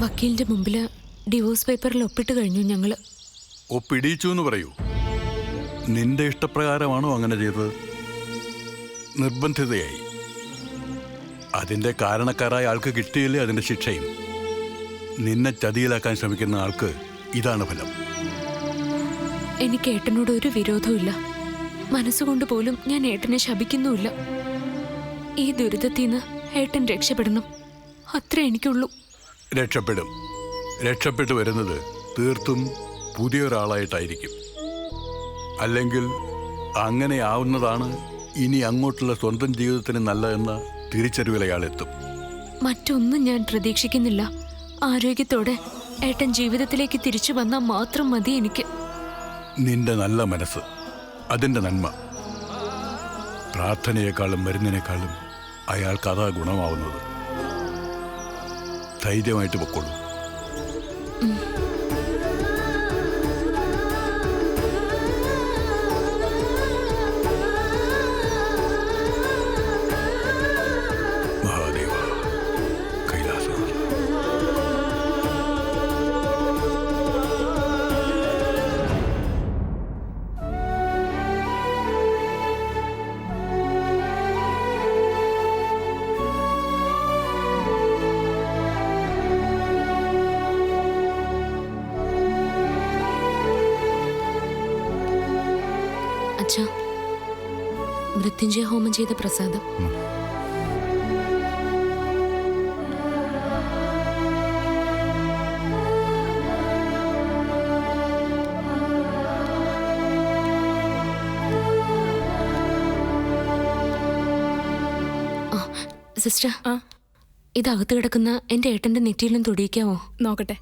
വക്കീലിന്റെ മുമ്പില് ഡിവോഴ്സ് പേപ്പറിൽ ഒപ്പിട്ട് കഴിഞ്ഞു ഞങ്ങള്. ഒപ്പിടിച്ചു എന്ന് പറയൂ. നിന്റെ ഇഷ്ടപ്രകാരമാണോ അങ്ങനെ ചെയ്തത്? നിർബന്ധിതയായി. അതിന്റെ കാരണക്കാരായ ആൾക്ക് കിട്ടിയില്ലേ അതിന്റെ ശിക്ഷയും. നിന്നെ ചതിയിലാക്കാൻ ശ്രമിക്കുന്ന ആൾക്ക് ഇതാണ് ഫലം. എനിക്ക് ഏട്ടനോട് ഒരു വിരോധവുമില്ല. മനസ്സുകൊണ്ട് പോലും ഞാൻ ഏട്ടനെ ശപിക്കുന്നുമില്ല. ഈ ദുരിതത്തിൽ നിന്ന് ഏട്ടൻ രക്ഷപ്പെടണം, അത്രേ എനിക്കുള്ളൂ. രക്ഷപ്പെടും. രക്ഷപ്പെട്ടു വരുന്നത് തീർത്തും പുതിയൊരാളായിട്ടായിരിക്കും. അല്ലെങ്കിൽ അങ്ങനെയാവുന്നതാണ് ഇനി അങ്ങോട്ടുള്ള സ്വന്തം ജീവിതത്തിന് നല്ലതെന്ന തിരിച്ചറിവിൽ അയാളെത്തും. മറ്റൊന്നും ഞാൻ പ്രതീക്ഷിക്കുന്നില്ല. ആരോഗ്യത്തോടെ ഏട്ടൻ ജീവിതത്തിലേക്ക് തിരിച്ചു വന്നാൽ മാത്രം മതി എനിക്ക്. നിന്റെ നല്ല മനസ്സ്, അതിൻ്റെ നന്മ, പ്രാർത്ഥനയെക്കാളും മരുന്നിനേക്കാളും അയാൾക്ക് അതാ ഗുണമാവുന്നത്. ധൈര്യമായിട്ട് പൊക്കോളൂ. മഹാദേവ, കൈലാസനാഥ. അച്ഛാ, മൃത്യുഞ്ജയ ഹോമം ചെയ്ത പ്രസാദം. സിസ്റ്റർ, ഇതകത്ത് കിടക്കുന്ന എന്റെ ഏട്ടന്റെ നെറ്റിയിലും തൊടിയിക്കാവോ? നോക്കട്ടെ.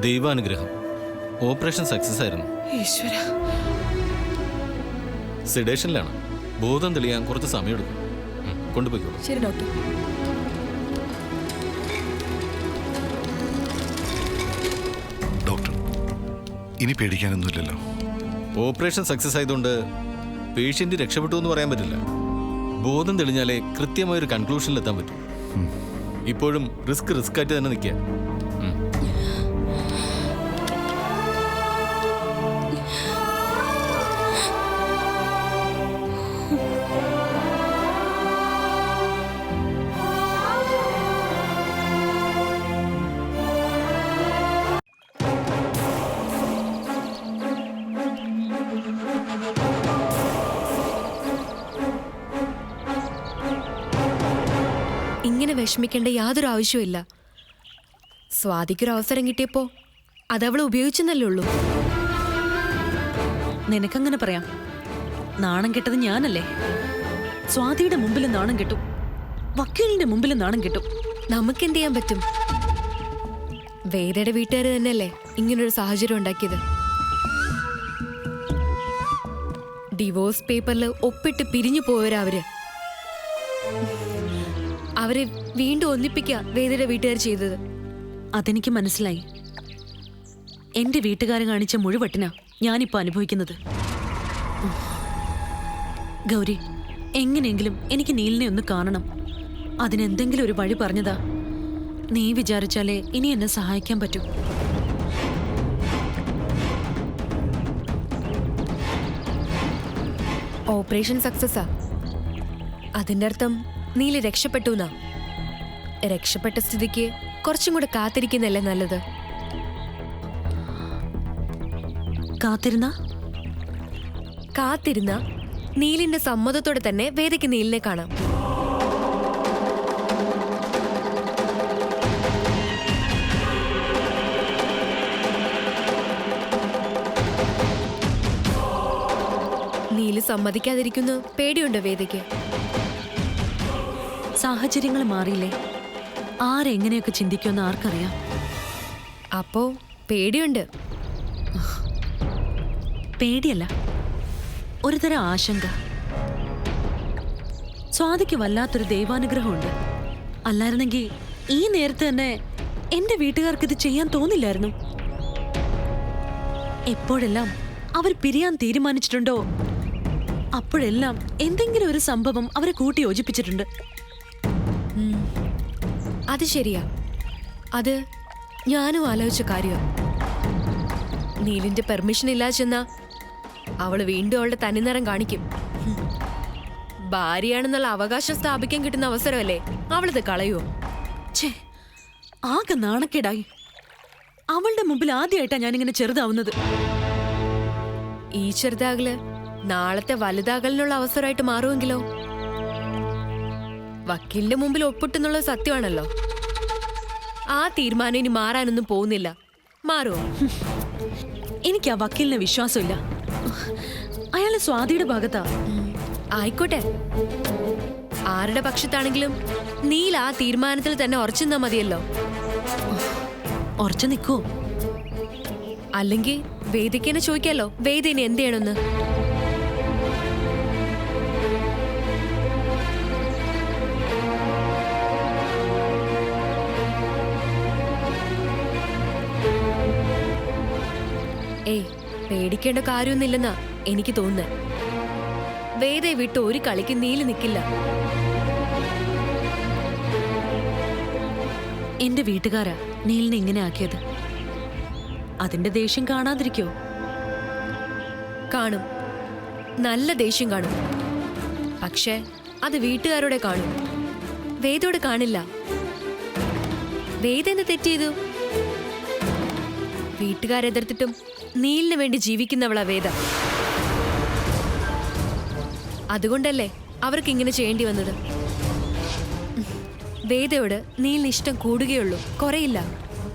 ദൈവാനുഗ്രഹം. ഓപ്പറേഷൻ സക്സസ് ആയിരുന്നു. ഈശ്വര. സെഡേഷനിലാണ്. ബോധം തെളിയാൻ കുറച്ച് സമയമെടുക്കും. കൊണ്ടുപോയിക്കോളൂ. ശരി ഡോക്ടർ. ഡോക്ടർ, ഇനി പേടിക്കാനൊന്നുമില്ലല്ലോ? ഓപ്പറേഷൻ സക്സസ് ആയതുകൊണ്ട് പേഷ്യന്റ് രക്ഷപ്പെട്ടു എന്ന് പറയാൻ പറ്റില്ല. ബോധം തെളിഞ്ഞാലേ കൃത്യമായൊരു കൺക്ലൂഷനിലെത്താൻ പറ്റും. ഇപ്പോഴും റിസ്ക് ആയിട്ട് തന്നെ നിൽക്കുക. ഇങ്ങനെ വിഷമിക്കേണ്ട യാതൊരു ആവശ്യമില്ല. സ്വാതിക്കൊരു അവസരം കിട്ടിയപ്പോ അതവൾ ഉപയോഗിച്ചെന്നല്ലേ ഉള്ളൂ. നിനക്കങ്ങനെ പറയാം. നാണം കെട്ടത് ഞാനല്ലേ? സ്വാതിയുടെ മുമ്പിൽ നാണം കെട്ടും, വക്കീലിന്റെ മുമ്പിൽ നാണം കെട്ടും. നമുക്കെന്ത് ചെയ്യാൻ പറ്റും? വേദയുടെ വീട്ടുകാർ തന്നെയല്ലേ ഇങ്ങനൊരു സാഹചര്യം ഉണ്ടാക്കിയത്. ഡിവോഴ്സ് പേപ്പറിൽ ഒപ്പിട്ട് പിരിഞ്ഞു പോയവരവര്. അവരെ വീണ്ടും ഒന്നിപ്പിക്കുക വേദയുടെ വീട്ടുകാർ ചെയ്തത്. അതെനിക്ക് മനസ്സിലായി. എന്റെ വീട്ടുകാരെ കാണിച്ച മുഴുവട്ടിനാ ഞാനിപ്പോ അനുഭവിക്കുന്നത്. ഗൗരി, എങ്ങനെയെങ്കിലും എനിക്ക് നീലിനെ ഒന്ന് കാണണം. അതിനെന്തെങ്കിലും ഒരു വഴി പറഞ്ഞതാ. നീ വിചാരിച്ചാലേ ഇനി എന്നെ സഹായിക്കാൻ പറ്റൂ. ഓപ്പറേഷൻ സക്സസ്സാ. അതിന്റെ അർത്ഥം നീല് രക്ഷപ്പെട്ടു എന്നാ. രക്ഷപ്പെട്ട സ്ഥിതിക്ക് കുറച്ചും കൂടെ കാത്തിരിക്കുന്നല്ലേ നല്ലത്. കാത്തിരുന്ന നീലിന്റെ സമ്മതത്തോടെ തന്നെ വേദയ്ക്ക് നീലിനെ കാണാം. നീല് സമ്മതിക്കാതിരിക്കുന്നു പേടിയുണ്ടോ വേദയ്ക്ക്? സാഹചര്യങ്ങൾ മാറിയില്ലേ? ആരെങ്ങനെയൊക്കെ ചിന്തിക്കുമെന്ന് ആർക്കറിയാം. അപ്പോ പേടിയുണ്ട്. പേടിയല്ല, ഒരു തരം ആശങ്ക. സ്വാതിക്ക് വല്ലാത്തൊരു ദൈവാനുഗ്രഹമുണ്ട്. അല്ലായിരുന്നെങ്കിൽ ഈ നേരത്തെ തന്നെ എന്റെ വീട്ടുകാർക്ക് ഇത് ചെയ്യാൻ തോന്നില്ലായിരുന്നു. എപ്പോഴെല്ലാം അവർ പിരിയാൻ തീരുമാനിച്ചിട്ടുണ്ടോ അപ്പോഴെല്ലാം എന്തെങ്കിലും ഒരു സംഭവം അവരെ കൂട്ടി യോജിപ്പിച്ചിട്ടുണ്ട്. അത് ശരിയാ. അത് ഞാനും ആലോചിച്ച കാര്യമാണ്. നീലിന്റെ പെർമിഷൻ ഇല്ലാതെ ചെന്നാ അവള് വീണ്ടും അവളുടെ തനിനിറം കാണിക്കും. ഭാര്യയാണെന്നുള്ള അവകാശം സ്ഥാപിക്കാൻ കിട്ടുന്ന അവസരമല്ലേ അവളിത് കളയുമോ? ഛേ, ആകെ നാണക്കേടായി. അവളുടെ മുമ്പിൽ ആദ്യമായിട്ടാ ഞാനിങ്ങനെ ചെറുതാവുന്നത്. ഈ ചെറുതാകല് നാളത്തെ വലുതാകലിനുള്ള അവസരമായിട്ട് മാറുമെങ്കിലോ? വക്കീലിന്റെ മുമ്പിൽ ഒപ്പിട്ടെന്നുള്ളത് സത്യമാണല്ലോ. ആ തീരുമാനം ഇനി മാറാനൊന്നും പോകുന്നില്ല. മാറുമോ? എനിക്ക് ആ വക്കീലിനെ വിശ്വാസമില്ല. അയാളെ സ്വാതിയുടെ ഭാഗത്താ. ആയിക്കോട്ടെ, ആരുടെ പക്ഷത്താണെങ്കിലും നീൽ ആ തീരുമാനത്തിൽ തന്നെ ഉറച്ചു നിന്നാ മതിയല്ലോ. ഉറച്ചു നിൽക്കോ? അല്ലെങ്കിൽ വേദിക്കനെ ചോദിക്കാലോ വേദ ഇനി എന്ത് ചെയ്യണമെന്ന്. ഏയ്, പേടിക്കേണ്ട കാര്യമൊന്നുമില്ലെന്നാ എനിക്ക് തോന്നുന്നത്. വേദയെ വിട്ട് ഒരു കളിക്ക് നീല് നിൽക്കില്ല. എന്റെ വീട്ടുകാരാ നീലിനെ ഇങ്ങനെ ആക്കിയത്. അതിന്റെ ദേഷ്യം കാണാതിരിക്കോ? കാണും, നല്ല ദേഷ്യം കാണും. പക്ഷേ അത് വീട്ടുകാരോടെ കാണും, വേദയോടെ കാണില്ല. വേദ എന്ത് തെറ്റ് ചെയ്തു? വീട്ടുകാരെതിർത്തിട്ടും നീലിന് വേണ്ടി ജീവിക്കുന്നവളാ വേദ. അതുകൊണ്ടല്ലേ അവർക്ക് ഇങ്ങനെ ചെയ്യേണ്ടി വന്നത്. വേദയോട് നീലിന് ഇഷ്ടം കൂടുകയുള്ളൂ, കുറയില്ല.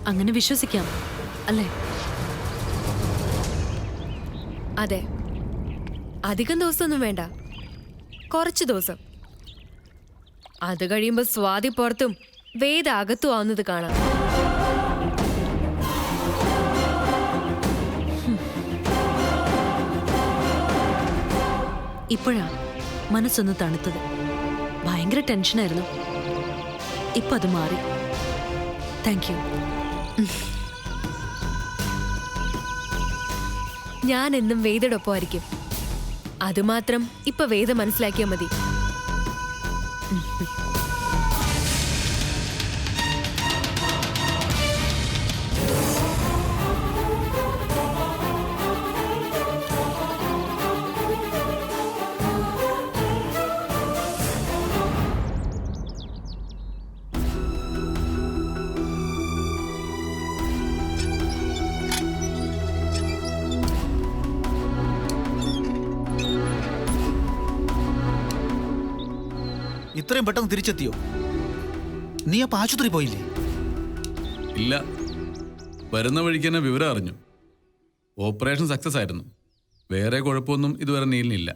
അങ്ങനെ വിശ്വസിക്കാം അല്ലേ? അതെ, അധികം ദിവസമൊന്നും വേണ്ട, കുറച്ച് ദിവസം. അത് കഴിയുമ്പോൾ സ്വാതി പുറത്തും വേദ അകത്തും ആവുന്നത് കാണാം. ഇപ്പോഴാ മനസ്സൊന്ന് തണുത്തത്. ഭയങ്കര ടെൻഷനായിരുന്നു. ഇപ്പൊ അത് മാറി. Thank you. ഞാൻ എന്നും വേദയുടെ ഒപ്പമായിരിക്കും. അതുമാത്രം ഇപ്പൊ വേദ മനസ്സിലാക്കിയാൽ മതി. ഇത്രയും പെട്ടെന്ന് തിരിച്ചെത്തിയോ? നീ അപ്പൊ ആശുപത്രി പോയില്ലേ? ഇല്ല, വരുന്ന വഴിക്ക് തന്നെ വിവരം അറിഞ്ഞു. ഓപ്പറേഷൻ സക്സസ് ആയിരുന്നു. വേറെ കുഴപ്പമൊന്നും ഇതുവരെ നീലിനില്ല.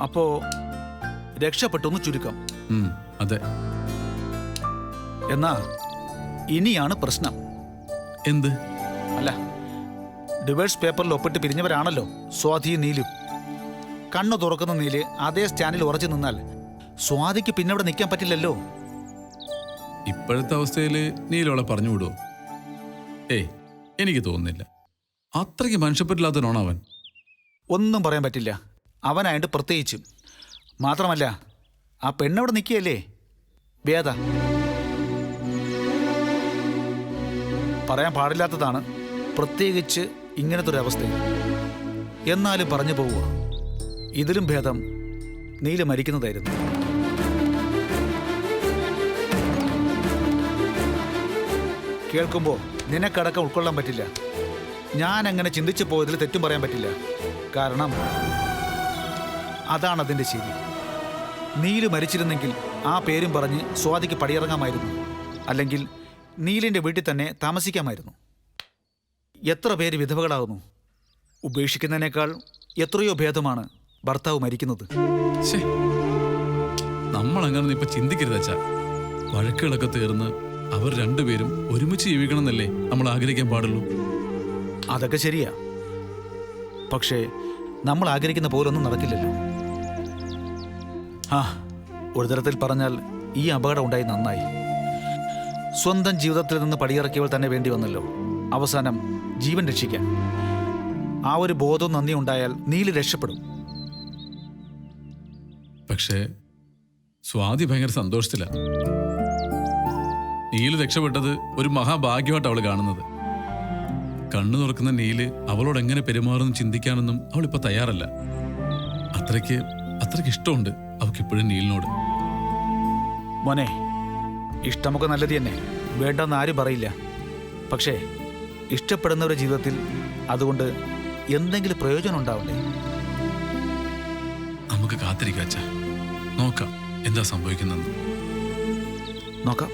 അപ്പോ രക്ഷപ്പെട്ടൊന്ന് ചുരുക്കം. അതെ. എന്നാ ഇനിയാണ് പ്രശ്നം. എന്ത്? അല്ല, ഡിവേഴ്സ് പേപ്പറിൽ ഒപ്പിട്ട് പിരിഞ്ഞവരാണല്ലോ സ്വാതിയും നീലും. കണ്ണു തുറക്കുന്ന നീല് അതേ സ്റ്റാൻഡിൽ ഉറച്ചു നിന്നാൽ സ്വാതിക്ക് പിന്നെ അവിടെ നിൽക്കാൻ പറ്റില്ലല്ലോ. ഇപ്പോഴത്തെ അവസ്ഥയിൽ നീലോളെ പറഞ്ഞു വിടുവോ? ഏയ്, എനിക്ക് തോന്നുന്നില്ല. അത്രയ്ക്ക് മനുഷ്യപ്പറ്റില്ലാത്തവനാണ് അവൻ. ഒന്നും പറയാൻ പറ്റില്ല. അവനായിട്ട് പ്രത്യേകിച്ചും. മാത്രമല്ല ആ പെണ്ണവിടെ നിൽക്കുകയല്ലേ, വേദ. പറയാൻ പാടില്ലാത്തതാണ്, പ്രത്യേകിച്ച് ഇങ്ങനത്തെ ഒരു അവസ്ഥയിൽ. എന്നാലും പറഞ്ഞു പോവുക. ഇതിലും ഭേദം നീല് മരിക്കുന്നതായിരുന്നു. കേൾക്കുമ്പോൾ നിനക്കടക്കം ഉൾക്കൊള്ളാൻ പറ്റില്ല. ഞാൻ അങ്ങനെ ചിന്തിച്ചു പോയതിൽ തെറ്റും പറയാൻ പറ്റില്ല. കാരണം അതാണ് അതിൻ്റെ ശരി. നീല് മരിച്ചിരുന്നെങ്കിൽ ആ പേരും പറഞ്ഞ് സ്വാതിക്ക് പടിയിറങ്ങാമായിരുന്നു. അല്ലെങ്കിൽ നീലിൻ്റെ വീട്ടിൽ തന്നെ താമസിക്കാമായിരുന്നു. എത്ര പേര് വിധവകളാകുന്നു. ഉപേക്ഷിക്കുന്നതിനേക്കാൾ എത്രയോ ഭേദമാണ് ഭർത്താവ് മരിക്കുന്നത്. നമ്മൾ അങ്ങനെ ഇപ്പൊ ചിന്തിക്കരുത് അച്ഛാ. വഴക്കുകളൊക്കെ തീർന്ന് അവർ രണ്ടുപേരും ഒരുമിച്ച് ജീവിക്കണമെന്നല്ലേ നമ്മൾ ആഗ്രഹിക്കാൻ പാടുള്ളൂ. അതൊക്കെ ശരിയാ. പക്ഷേ നമ്മൾ ആഗ്രഹിക്കുന്ന പോലൊന്നും നടക്കില്ലല്ലോ. ഒരു തരത്തിൽ പറഞ്ഞാൽ ഈ അപകടം ഉണ്ടായി നന്നായി. സ്വന്തം ജീവിതത്തിൽ നിന്ന് പടിയിറക്കിയവൾ തന്നെ വേണ്ടി വന്നല്ലോ അവസാനം ജീവൻ രക്ഷിക്കാൻ. ആ ഒരു ബോധവും നന്ദി ഉണ്ടായാൽ നീല് രക്ഷപ്പെടും. പക്ഷേ സ്വാതി ഭയങ്കര സന്തോഷത്തില. നീല് രക്ഷപ്പെട്ടത് ഒരു മഹാഭാഗ്യമായിട്ട് അവൾ കാണുന്നത്. കണ്ണു തുറക്കുന്ന നീല് അവളോട് എങ്ങനെ പെരുമാറുമെന്ന് ചിന്തിക്കാനൊന്നും അവളിപ്പോ തയ്യാറല്ല. അത്രയ്ക്ക് ഇഷ്ടമുണ്ട് അവൾക്കിപ്പോഴും നീലിനോട്. മോനെ, ഇഷ്ടമൊക്കെ നല്ലത് തന്നെ, വേണ്ടെന്ന് ആരും പറയില്ല. പക്ഷേ ഇഷ്ടപ്പെടുന്നവരുടെ ജീവിതത്തിൽ അതുകൊണ്ട് എന്തെങ്കിലും പ്രയോജനം ഉണ്ടാവണ്ടേ? നമുക്ക് കാത്തിരിക്കാം അച്ഛാ, നോക്കാം എന്താ സംഭവിക്കുന്നെന്ന്. നോക്കാം.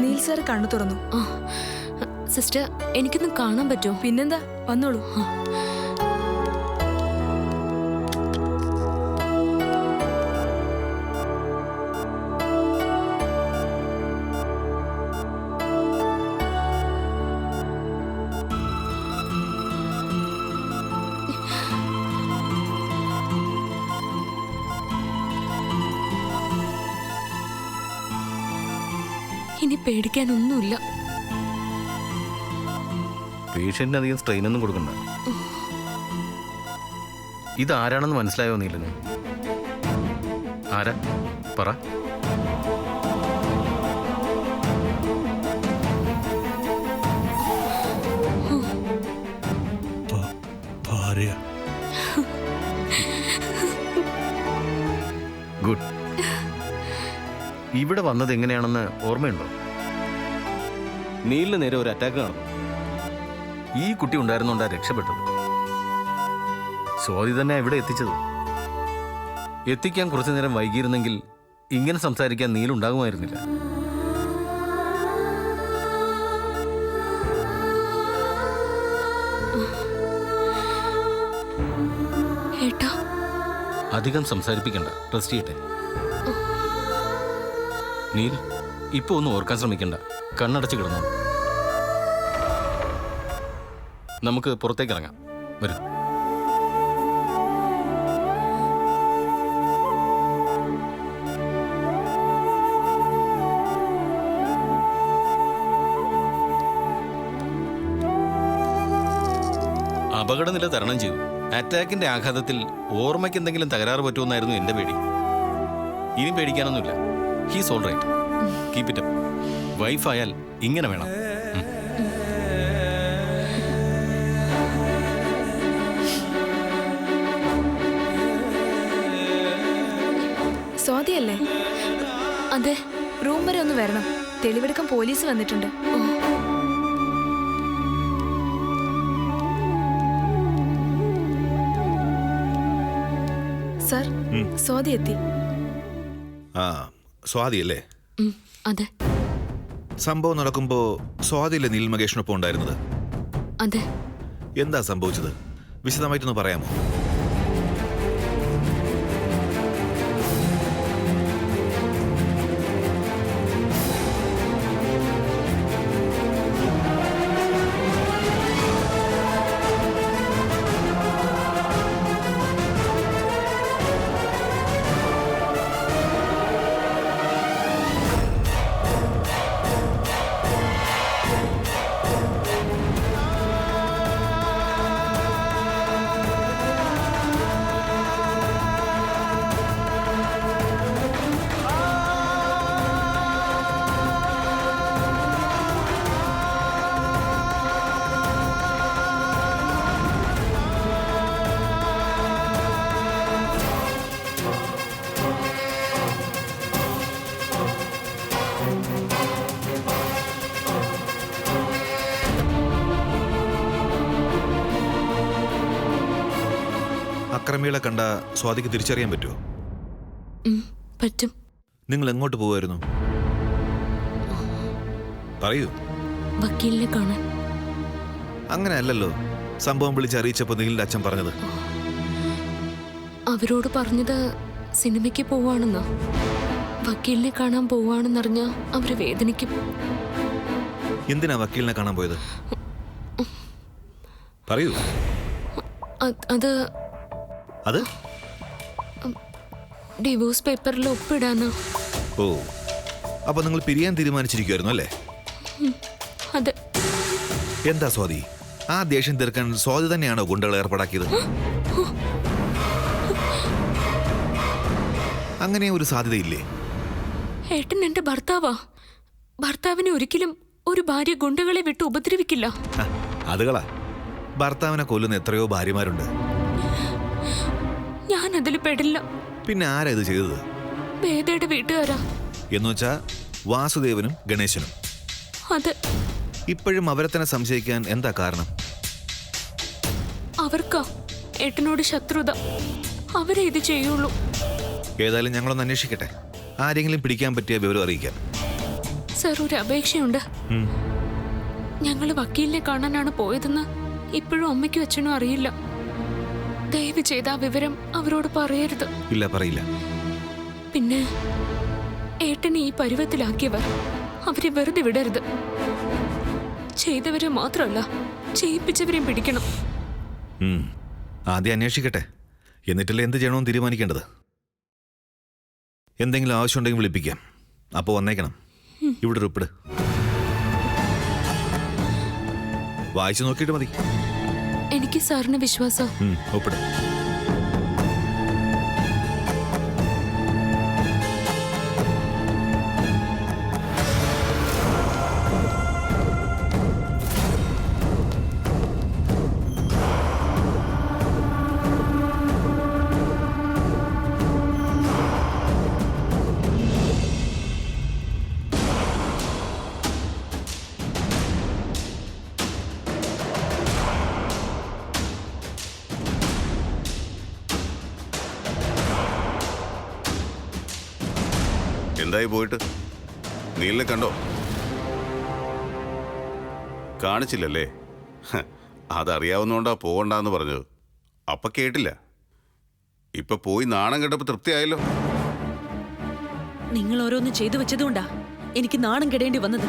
നീൽ സാർ കണ്ണു തുറന്നു. സിസ്റ്റർ, എനിക്കൊന്ന് കാണാൻ പറ്റുമോ? പിന്നെന്താ, വന്നോളൂ. ഇനി പേടിക്കാനൊന്നുമില്ല. പേഷ്യന്റിന് അധികം സ്ട്രെയിനൊന്നും കൊടുക്കണ്ട. ഇതാരാണെന്ന് മനസ്സിലായോ നീലിന്? ആരാ പറ. ഭാര്യ. ഗുഡ്. ഇവിടെ വന്നത് എങ്ങനെയാണെന്ന് ഓർമ്മയുണ്ടോ? നീലിന് നേരെ ഒരു അറ്റാക്ക് നടന്നു. ഈ കുട്ടി ഉണ്ടായിരുന്നോണ്ടാ രക്ഷപ്പെട്ടത്. സ്വാതി തന്നെ ഇവിടെ എത്തിച്ചത്. എത്തിക്കാൻ കുറച്ചു നേരം വൈകിയിരുന്നെങ്കിൽ ഇങ്ങനെ സംസാരിക്കാൻ നീലുണ്ടാകുമായിരുന്നില്ല. ഏട്ടാ, അധികം സംസാരിപ്പിക്കണ്ട, റെസ്റ്റ് ചെയ്യട്ടെ. നീൽ, ഇപ്പൊ ഒന്നും ഓർക്കാൻ ശ്രമിക്കണ്ട, കണ്ണടച്ച് കിടന്നു. നമുക്ക് പുറത്തേക്ക് ഇറങ്ങാം. വരും. അപകടനില തരണം ചെയ്തു. അറ്റാക്കിന്റെ ആഘാതത്തിൽ ഓർമ്മയ്ക്ക് എന്തെങ്കിലും തകരാറ് പറ്റുമെന്നായിരുന്നു എന്റെ പേടി. ഇനി പേടിക്കാനൊന്നുമില്ല. He's all right. Keep it up. വൈഫായാൽ ഇങ്ങനെ വേണം. സ്വാതിയല്ലേ? അതെ. റൂം വരെ ഒന്ന് വരണം. തെളിവെടുക്കാൻ പോലീസ് വന്നിട്ടുണ്ട്. സർ, സ്വാതി എത്തി. സ്വാതി അല്ലേ? അതെ. സംഭവം നടക്കുമ്പോ സ്വാതിയിലെ നീൽ മകേഷിനൊപ്പം ഉണ്ടായിരുന്നത്? അതെ. എന്താ സംഭവിച്ചത്? വിശദമായിട്ടൊന്ന് പറയാമോ? ഊർമിളെ കണ്ട സ്വാതിക്ക് തിരിച്ചറിയാൻ പറ്റുമോ? പറ്റും. നിങ്ങൾ എങ്ങോട്ട് പോവായിരുന്നു? പറയൂ. വക്കീലിനെ കാണാൻ. അങ്ങനെ അല്ലല്ലോ സംഭവം വിളിച്ചറിയിച്ചപ്പോൾ നീലിന്റെ അച്ഛൻ പറഞ്ഞത്. അവരോട് പറഞ്ഞത് സിനിമയ്ക്ക് പോവാണെന്നാ. വക്കീലിനെ കാണാൻ പോവാണെന്നറിഞ്ഞ അവര് വേദനിക്കും. എന്തിനാ വക്കീലിനെ കാണാൻ പോയത്? പറയൂ. അത് അത് ഡിവോഴ്സ് പേപ്പറിൽ ഒപ്പിടാനാ. ഓ, അപ്പൊ നിങ്ങൾ പിരിയാൻ തീരുമാനിച്ചിരിക്കുവായിരുന്നു അല്ലേ? അതെ. എന്താ സ്വാതി, ആ ദേഷ്യം തീർക്കാൻ സ്വാതി തന്നെയാണോ ഗുണ്ടകൾ ഏർപ്പാടാക്കിയത്? അങ്ങനെ ഒരു സാധ്യതയില്ലേ? ഏട്ടൻ എന്റെ ഭർത്താവാ. ഭർത്താവിനെ ഒരിക്കലും ഒരു ഭാര്യ ഗുണ്ടകളെ വിട്ട് ഉപദ്രവിക്കില്ല. അതുകളാ, ഭർത്താവിനെ കൊല്ലുന്ന എത്രയോ ഭാര്യമാരുണ്ട്. ഞാൻ അതിൽ പെടില്ല. പിന്നെ ആരാ ഇത് ചെയ്തത്? വേദയുടെ വീട്ടുകാരാ. എന്നുവെച്ചാ വാസുദേവനും ഗണേശനും. അതെ. ഇപ്പോഴും അവരെ തന്നെ സംശയിക്കാൻ എന്താ കാരണം? അവർക്കാ ഏട്ടനോട് ശത്രുത. അവരെ ഇത് ചെയ്യുള്ളൂ. ഏതായാലും ഞങ്ങളൊന്ന് അന്വേഷിക്കട്ടെ. ആരെങ്കിലും പിടിക്കാൻ പറ്റിയ വിവരം അറിയിക്കാൻ. സർ, ഒരു അപേക്ഷയുണ്ട്. ഞങ്ങൾ വക്കീലിനെ കാണാനാണ് പോയതെന്ന് ഇപ്പോഴും അമ്മയ്ക്കും അച്ഛനും അറിയില്ല. ദയവ് ചെയ്ത് ആ വിവരം അവരോട് പറയരുത്. ഇല്ല, പറയില്ല. പിന്നെ ഏട്ടനെ ഈ പരുവത്തിലാക്കിയവർ, അവരെ വെറുതെ വിടരുത്. ചെയ്തവരെ മാത്രമല്ല, ചെയ്യിപ്പിച്ചവരെയും പിടിക്കണം. ആദ്യം അന്വേഷിക്കട്ടെ, എന്നിട്ടല്ലേ എന്ത് ചെയ്യണമെന്ന് തീരുമാനിക്കേണ്ടത്. എന്തെങ്കിലും ആവശ്യമുണ്ടെങ്കിൽ വിളിപ്പിക്കാം. അപ്പോൾ വന്നേക്കണം. ഇവിടെ ഒരു ഒപ്പിട്. വായിച്ചു നോക്കിയിട്ട് മതി. എനിക്ക് സാറിന് വിശ്വാസം. ഒപ്പിട്. എന്തായി പോയിട്ട്? നീലിനെ കണ്ടോ? കാണിച്ചില്ലല്ലേ? അതറിയാവുന്നോണ്ടാ പോകണ്ടെന്ന് പറഞ്ഞത്. അപ്പൊ കേട്ടില്ല. ഇപ്പൊ പോയി നാണം കണ്ടപ്പോ തൃപ്തിയായല്ലോ. നിങ്ങൾ ഓരോന്ന് ചെയ്തു വെച്ചതുകൊണ്ടാ എനിക്ക് നാണം കെടേണ്ടി വന്നത്.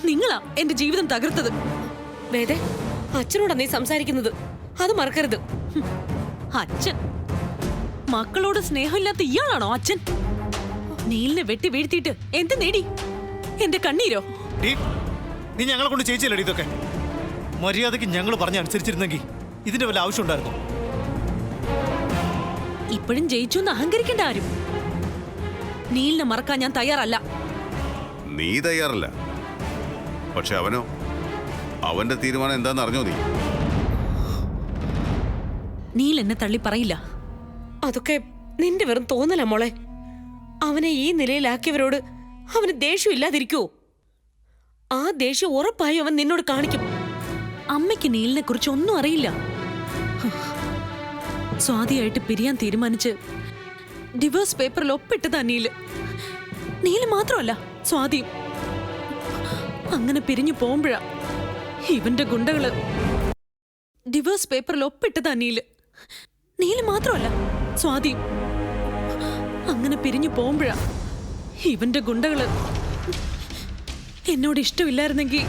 നിങ്ങളാ എന്റെ ജീവിതം തകർത്തത്. വേദേ, അച്ഛനോടാ നീ സംസാരിക്കുന്നത്. അത് മറക്കരുത്. അച്ഛൻ? മക്കളോട് സ്നേഹമില്ലാത്ത ഇയാളാണോ അച്ഛൻ? നീലിനെ വെട്ടി വീഴ്ത്തിയിട്ട് എന്ത് നേടി? എന്റെ കണ്ണീരോ? നീ ഞങ്ങളെ കൊണ്ട് ചെയ്യിച്ചില്ലടി ഇതൊക്കെ. മര്യാദയ്ക്ക് ഞങ്ങൾ പറഞ്ഞ അനുസരിച്ചിരുന്നെങ്കിൽ ഇതിന്റെ വല്ല ആവശ്യം ഉണ്ടായിരുന്നു? ഇപ്പോഴും ജയിച്ചു എന്ന് അഹങ്കരിക്കേണ്ട ആരും. നീലിനെ മറക്കാൻ ഞാൻ തയ്യാറല്ല. നീ തയ്യാറല്ല, പക്ഷെ അവനോ? അവന്റെ തീരുമാനം എന്താന്ന് അറിഞ്ഞോ നീ? നീൽ എന്നെ തള്ളി പറയില്ല. അതൊക്കെ നിന്റെ വെറും തോന്നല മോളെ. അവനെ ഈ നിലയിലാക്കിയവരോട് അവന് ദേഷ്യം ഇല്ലാതിരിക്കുവോ? ആ ദേഷ്യം ഉറപ്പായും അവൻ നിന്നോട് കാണിക്കും. അമ്മയ്ക്ക് നീലിനെ കുറിച്ച് ഒന്നും അറിയില്ല. സ്വാതിയായിട്ട് പിരിയാൻ തീരുമാനിച്ച് ഡിവോഴ്സ് പേപ്പറിൽ ഒപ്പിട്ടതാ നീല്. നീല് മാത്രമല്ല, സ്വാതിയും. അങ്ങനെ പിരിഞ്ഞു പോകുമ്പോഴാ ഇവന്റെ ഗുണ്ടകള് ഡിവോഴ്സ് പേപ്പറിൽ ഒപ്പിട്ടതാ നീല്. നീല് മാത്രമല്ല, സ്വാതിയും. അങ്ങനെ പിരിഞ്ഞു പോകുമ്പോഴാ ഇവന്റെ ഗുണ്ടകള് എന്നോട് ഇഷ്ടമില്ലായിരുന്നെങ്കിൽ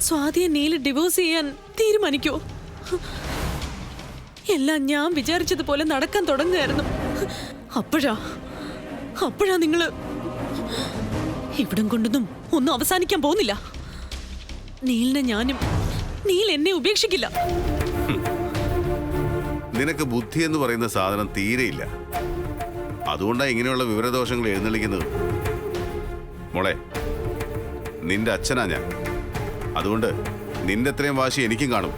സ്വാതിയെ നീല് ഡിവോഴ്സ് ചെയ്യാൻ തീരുമാനിക്കോ? എല്ലാം ഞാൻ വിചാരിച്ചതുപോലെ നടക്കാൻ തുടങ്ങുകയായിരുന്നു. അപ്പോഴാ നിങ്ങള്. ഇവിടം കൊണ്ടൊന്നും ഒന്നും അവസാനിക്കാൻ പോകുന്നില്ല. നീലിനെ ഞാനും, നീൽ എന്നെ ഉപേക്ഷിക്കില്ല. നിനക്ക് ബുദ്ധി എന്ന് പറയുന്ന സാധനം തീരെയില്ല. അതുകൊണ്ടാ ഇങ്ങനെയുള്ള വിവരദോഷങ്ങൾ എഴുന്നള്ളിക്കുന്നത്. മോളെ, നിന്റെ അച്ഛനാ ഞാൻ. അതുകൊണ്ട് നിന്റെ അത്രയും വാശി എനിക്കും കാണും.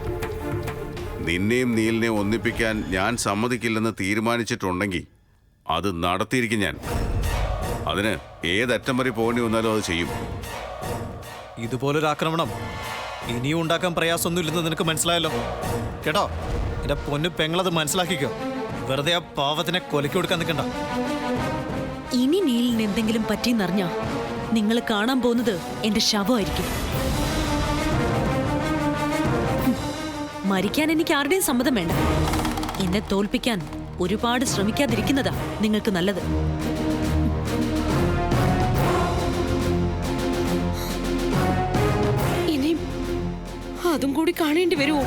നിന്നെയും നീലിനെയും ഒന്നിപ്പിക്കാൻ ഞാൻ സമ്മതിക്കില്ലെന്ന് തീരുമാനിച്ചിട്ടുണ്ടെങ്കിൽ അത് നടത്തിയിരിക്കും ഞാൻ. അതിന് ഏതറ്റം വരെ പോകേണ്ടി വന്നാലും അത് ചെയ്യും. ഇതുപോലൊരു ആക്രമണം ഇനിയും ഉണ്ടാക്കാൻ പ്രയാസമൊന്നുമില്ലെന്ന് നിനക്ക് മനസ്സിലായല്ലോ കേട്ടോ. എന്റെ പൊന്നു പെങ്ങളത് മനസ്സിലാക്കിക്കോ. വെറുതെ ആ പാവത്തിനെ കൊലക്കി കൊടുക്കാൻ നിൽക്കണ്ട. ഇനി നീലിന് എന്തെങ്കിലും പറ്റിയെന്നറിഞ്ഞാ നിങ്ങൾ കാണാൻ പോകുന്നത് എന്റെ ശവമായിരിക്കും. മരിക്കാൻ എനിക്ക് ആരുടെയും സമ്മതം വേണ്ട. എന്നെ തോൽപ്പിക്കാൻ ഒരുപാട് ശ്രമിക്കാതിരിക്കുന്നതാ നിങ്ങൾക്ക് നല്ലത്. ഇനിയും അതും കൂടി കാണേണ്ടി വരുമോ?